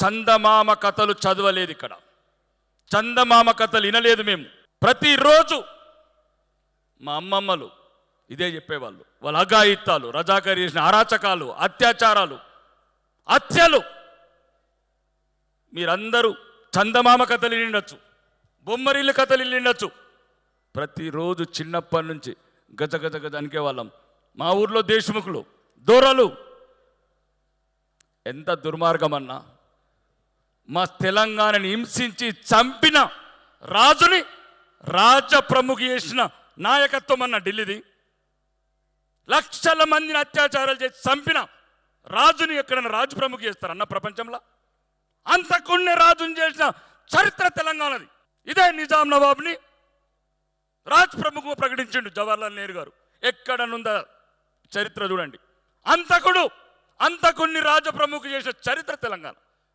చందమామ కథలు చదవలేదు, ఇక్కడ చందమామ కథలు వినలేదు మేము. ప్రతిరోజు మా అమ్మమ్మలు ఇదే చెప్పేవాళ్ళు. వాళ్ళ అఘాయిత్తాలు, రజాకర్ చేసిన అరాచకాలు, అత్యాచారాలు, హత్యలు. మీరందరూ చందమామ కథలు వినొచ్చు, బొమ్మరిల్లు కథలు వినొచ్చు. ప్రతిరోజు చిన్నప్పటి నుంచి గజ గజ గజ అనికే వాళ్ళం. మా ఊర్లో దేశముఖులు, దొరలు, ఎంత దుర్మార్గం అన్నా, మా తెలంగాణని హింసించి చంపిన రాజుని రాజ ప్రముఖ చేసిన నాయకత్వం అన్న ఢిల్లీది. లక్షల మందిని అత్యాచారాలు చేసి చంపిన రాజుని ఎక్కడన్నా రాజు ప్రముఖ చేస్తారన్న ప్రపంచంలో? అంతకున్నే రాజుని చేసిన చరిత్ర తెలంగాణది. ఇదే నిజాం నవాబ్ని రాజ్ ప్రముఖ ప్రకటించిండు జవహర్లాల్ నెహ్రూ గారు. ఎక్కడనుందా చరిత్ర చూడండి. అంతకుడు, అంతకున్ని రాజ ప్రముఖ చేసిన చరిత్ర తెలంగాణ.